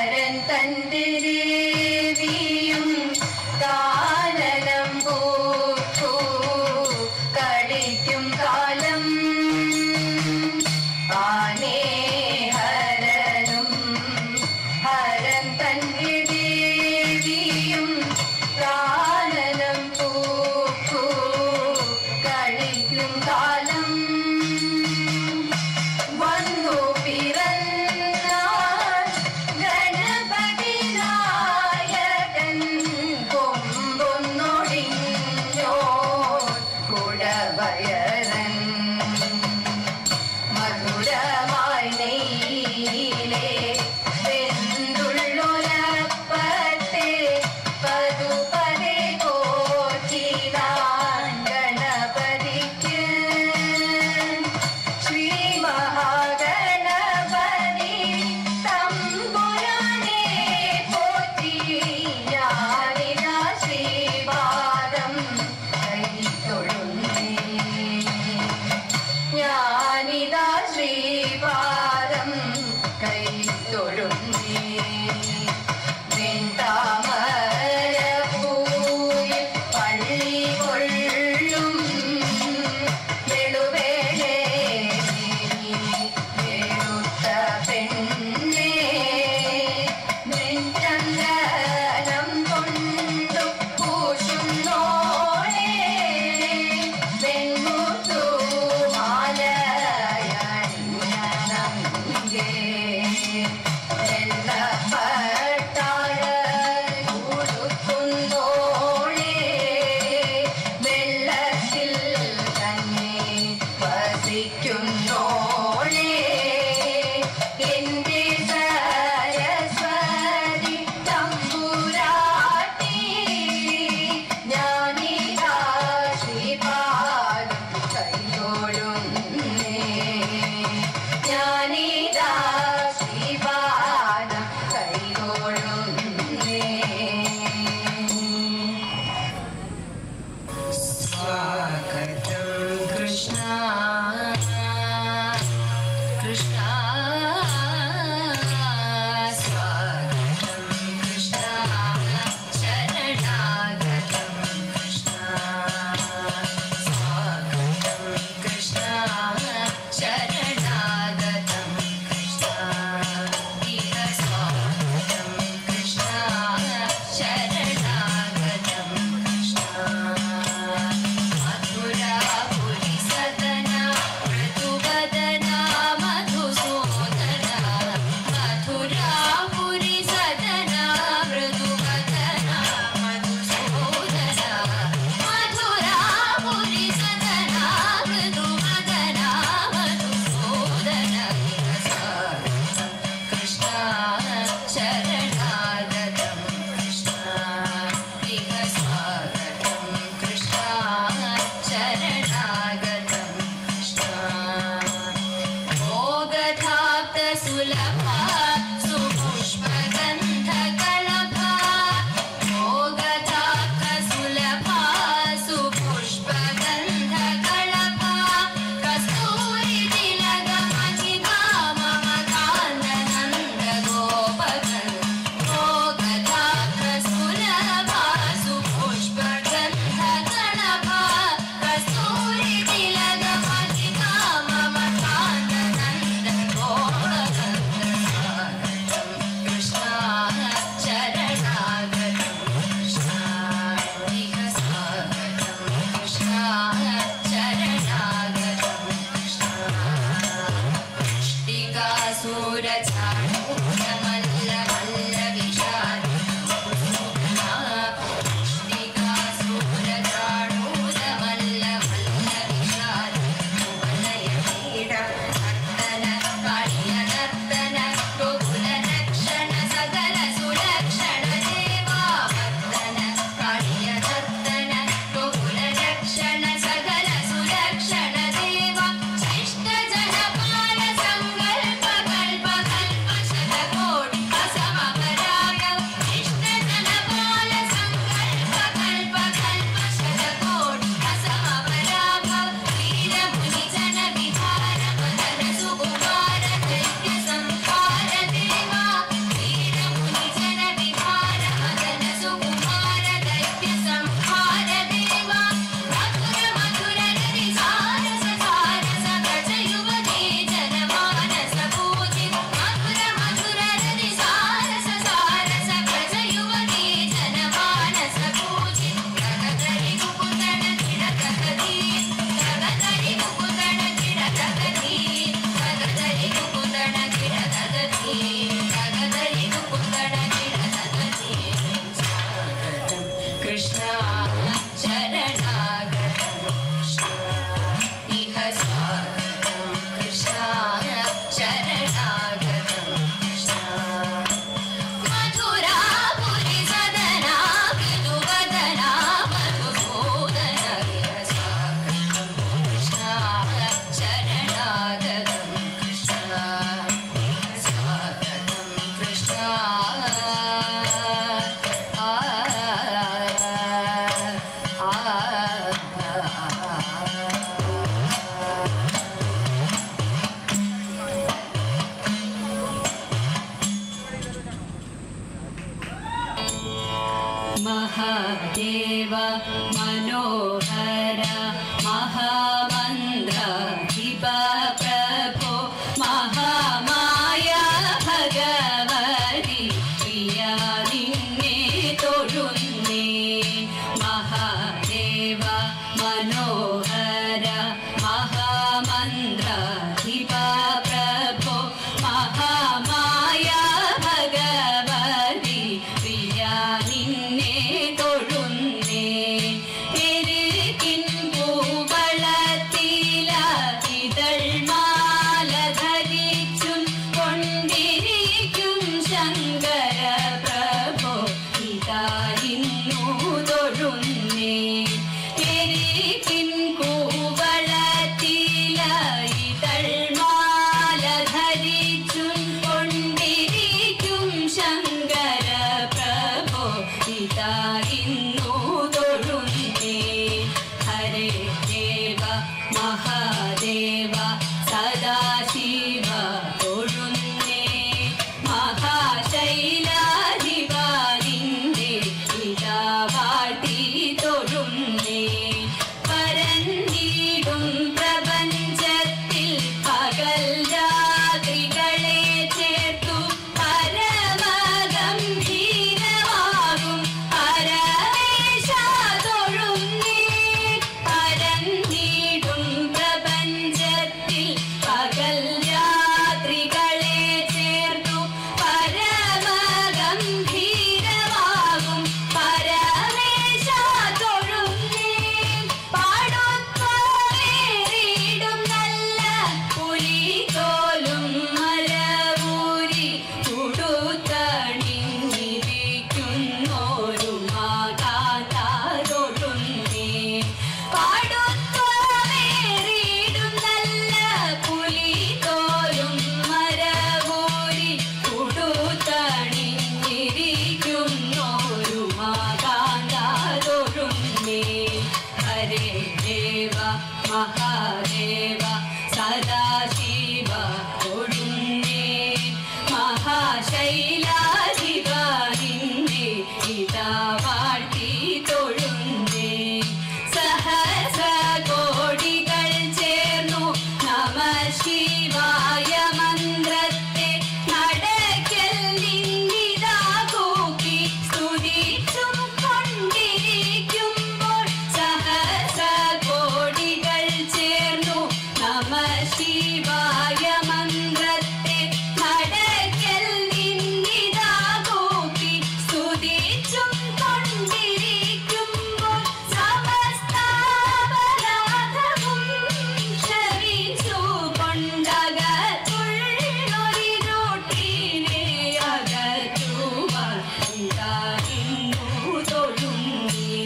ഹരൻ തന്റെ ദേവിയും കാനനം പൂക്കൂ കളിക്കും കാലം ആനേ ഹരനും ഹരൻ തന്റെ ദേവിയും കാനനം പൂക്കൂ കളിക്കും കാലം വന്നു പിറന്ന ഗണപതി നായകൻ കൊമ്പൊന്നൊടിഞ്ഞോ കുടവയറൻ മധുരമായി നെയ്യിലെ വെന്തുള്ളൊര महादेव मनोहर महामन्त्र शिव प्रभो महामाया भगवती प्रिया निन्ने തൊഴുന്നേ महादेव मनोहर महामन्त्र शिव प्रभो महामाया भगवती प्रिया നിന്നെ തൊഴുന്നേ എരികിൻ പൂവളത്തില ഇതൾമാല ധരിച്ചും കൊണ്ടിരിക്കും ശങ്കര പ്രഭോ ഇതായിരുന്നു തൊഴുന്നേ എരികിൻ പൂവളത്തില ഇതൾമാല ധരിച്ചും കൊണ്ടിരിക്കും ശങ്കര പ്രഭോ ഇതായിരുന്നു തൊഴുന്നേ ഹരേ ദേവ മഹാദേവ സദാശിവ തൊഴുന്നേ മഹാശൈലാധിപ നിന്റെ ഇതാ വാഴ്ത്തി തൊഴുന്നേ പരന്നിടും പ്രപഞ്ചത്തിൽ പകൽ രാത്രികളെ ചേർത്തു പരമഗംഭീരമാകും പരമേശ തൊഴുന്നേ പരന്നിടും പ്രപഞ്ചത്തിൽ പകൽ രാത്രികളെ ചേർത്തു പരമഗംഭീരമാകും പരമേശ തൊഴുന്നേ പാടുന്നേറിടും നല്ല പുലിതോലും മലവൂരി ഉടുത്തണിഞ്ഞിരിക്കുന്നോരു മാതാത തൊഴുന്നേ പാടുന്നേറിടും നല്ല പുലിതോലും മലവൂരി ഉടുത്തണിഞ്ഞിരിക്കുന്നോരു മാതാത തൊഴുന്നേ ഹരേ ദേവ മഹാദേവ സദാശിവ തൊഴുന്നേ മഹാശൈലാധിപ നിന്നെ ഇതാ വാഴ്ത്തി തൊഴുന്നേ സഹസ്രകോടികൾ ചേർന്നു നമ ശിവായ മന്ത്രത്തെ നടക്കൽ നിന്നിതാ കൂക്കി സ്തുതിച്ചും കൊണ്ടിരിക്കുമ്പോൾ സഹസ്രകോടികൾ ചേർന്നു നമ ശിവായ മന്ത്രത്തെ നടക്കൽ നിന്നിതാ കൂക്കി സ്തുതിച്ചും കൊണ്ടിരിക്കുമ്പോൾ സമസ്താപരാധവും ക്ഷമിച്ചു കൊണ്ടകത്തുള്ളൊരിരുട്ടിനെ അകറ്റുവാൻ ഇതായിരുന്നു തൊഴുന്നേ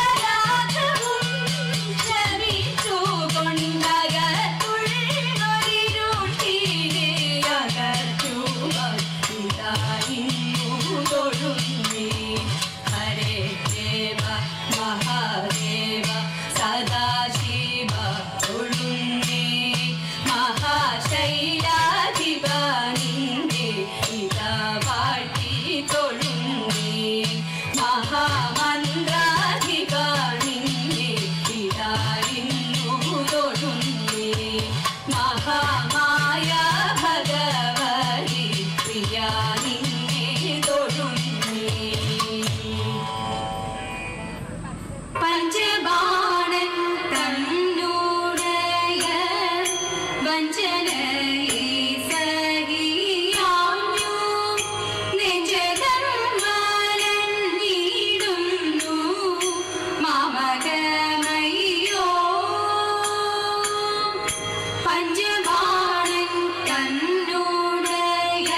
സമസ്താപരാധവും ക്ഷമിച്ചു കൊണ്ടകത്തുള്ളൊരിരുട്ടിനെ അകറ്റുവാൻ ഇതായിരുന്നു തൊഴുന്നേ ഹരേ ദേവ മഹാദേവ സദാശിവ തൊഴുന്നേ മഹാശൈലാധിപ നിന്റെ ഇതാ വാഴ്ത്തി തൊഴുന്നേ മഹാമന്ത്രാധിപ നിന്നെ ഇതായിരുന്നു തൊഴുന്നേ മഹാമായ ഭഗവതി പ്രിയ നിന്നെ തൊഴുന്നേ പഞ്ചബാണൻ തന്നോടയ വഞ്ചനയെ സഹിയാഞ്ഞു നെഞ്ചകം വലഞ്ഞിടുന്നു മാമകമയ്യോ പഞ്ചബാണൻ തന്നോടയ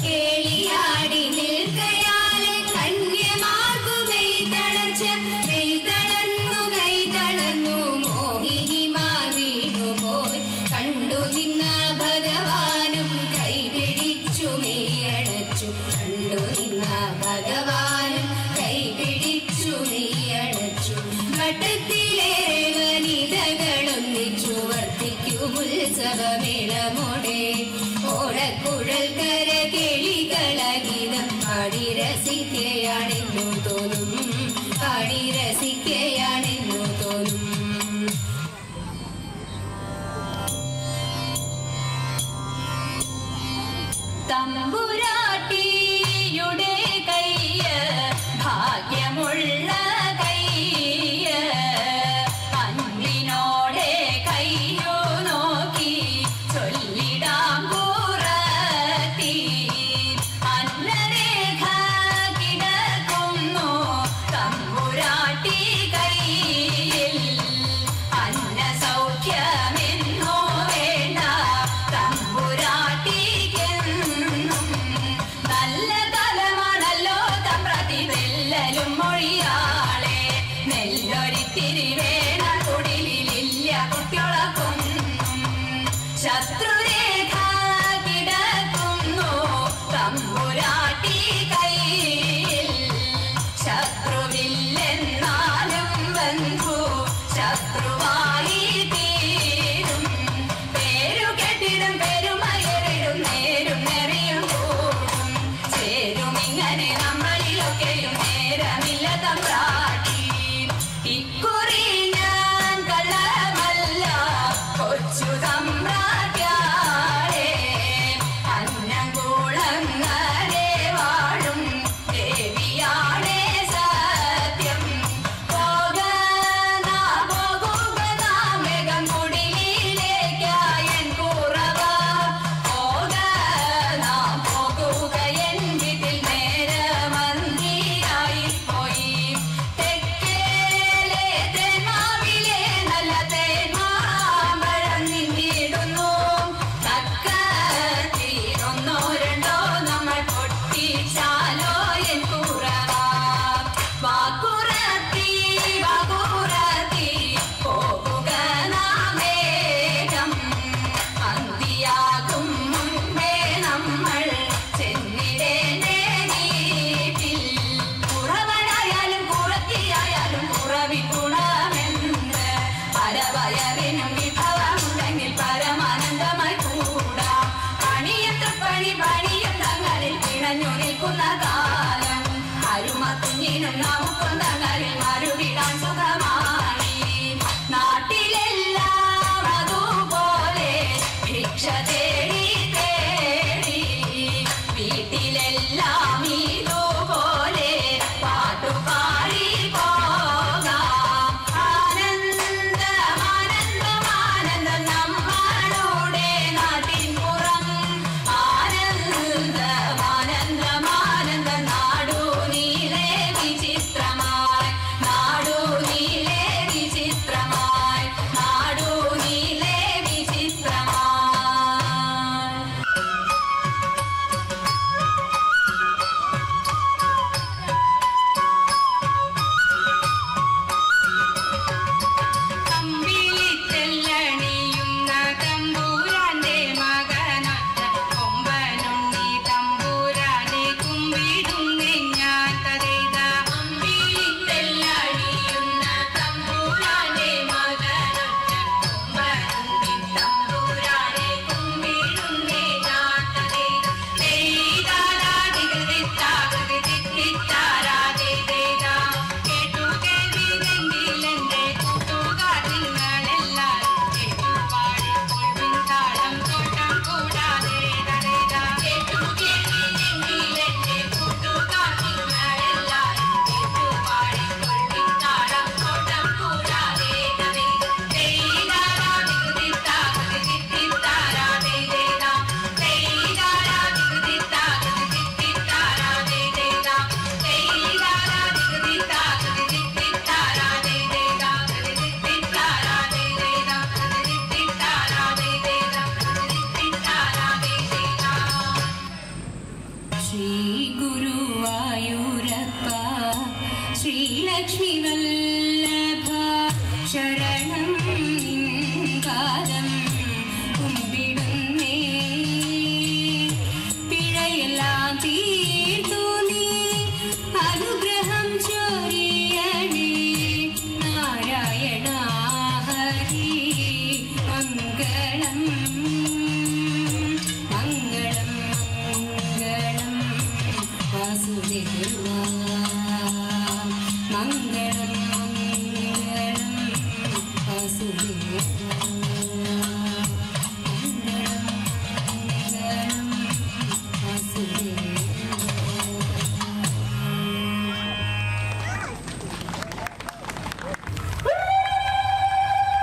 കേളിയാടി നിൽക്കയാലെ കന്യമാർക്കു കൈതളർന്നു മോഹിനിമാർ വീണുപോയി കണ്ടു നിന്ന ഭഗവാനും കൈപിടിച്ചു മെയ്യടച്ചു കണ്ടു നിന്ന ഭഗവാനും കൈപിടിച്ചു മെയ്യടച്ചു വട്ടത്തിലേറെ വനിതകളൊന്നിച്ചു വർത്തിക്കും ഉത്സവമേളമോടെ ഓടക്കുഴൽ കര കിളികളഗീതം പാടി രസിക്കയാണെന്നു തോന്നും പാടി രസിക്കയാണെന്നു തോന്നും തമ്പുരാട്ടിയുടെ കയ്യ് ഭാഗ്യമുള്ള കയ്യ് അന്നിനോടെ കയ്യോ നോക്കി ചൊല്ലിടാം പുറത്തി അന്നരേഖ കിടക്കുന്നു തമ്പുരാട്ടി കയ്യിൽ അന്ന സൗഖ്യമെന്നോ വേണ്ട തമ്പുരാട്ടിക്കെന്നും നല്ല തലമാണല്ലോ തമ്പ്രതി നെല്ലലും മൊഴിയാളെ നെല്ലൊരിത്തിരി വേണ കുടിലില്ല കുട്ടികളൊക്കൊന്നും ശത്രുരേഖ കിടക്കുന്നു തമ്പുരാട്ടി കയ്യിൽ ശത്രുവില്ലെന്നാലും ബന്ധു ശത്രുവായി തീരും പേരു കെട്ടിടും പെരുമയറിടും നേരും നെറിയും കൂടും ചേരും ഇങ്ങനെ നമ്മളിലൊക്കെയും നേരമില്ല തമ്പ്രാട്ടി ഇക്കുറി ഞാൻ കള്ളമല്ല കൊച്ചു തമ്പ്രാട്യാളെ അന്നംകുളങ്ങരെ വാഴും ദേവിയാണേ സത്യം പോകുക നാമേകം കുടിലേക്കായൻ കുറവ പോകുക എൻ വീട്ടിൽ നേരമന്തിയായി പോയി തെക്കേലെ തേന്മാവിലെ നല്ല തേന്മാമ്പഴം നിന്നിടുന്നു തക്കത്തിലൊന്നോ രണ്ടോ നമ്മൾ പൊട്ടിച്ചാലോ എൻ കുറവ വാക്കുറത്തി പോകുക നാമേകം അന്തിയാകും മുൻപേ നമ്മൾ ചെന്നിടേണ്ടേ വീട്ടിൽ കുറവനായാലും കുറത്തിയായാലും കുറവിൻ ഗുണമെന്ന് പരവയറിനും വിഭവമുണ്ടെങ്കിൽ പരമാനന്ദമായി കൂടാം പണിയും പണിയും തങ്ങളിൽ പിണഞ്ഞു നിൽക്കുന്ന കാലം അരുമക്കുഞ്ഞിനും നമുക്കും തങ്ങളിൽ മറുവിടാൻ സുഖമായി നാട്ടിലെല്ലാം അതുപോലെ ഭിക്ഷ തേടി വീട്ടിലെല്ലാം ഇതുപോലെ പാട്ടുപാടി പോകാം ആനന്ദം നമ്മളുടെ നാട്ടിൻ പുറം ആനന്ദം നാടു നീളെ വിചിത്രമായി നാടു നീളെ വിചിത്രമായി നാടു നീളെ വിചിത്രമായി ശ്രീ ഗുരുവായൂരപ്പ ശ്രീലക്ഷ്മി വല്ലഭ ശരണം നിൻകാരം കുമ്പിടുന്നേ പിഴയെല്ലാം തീ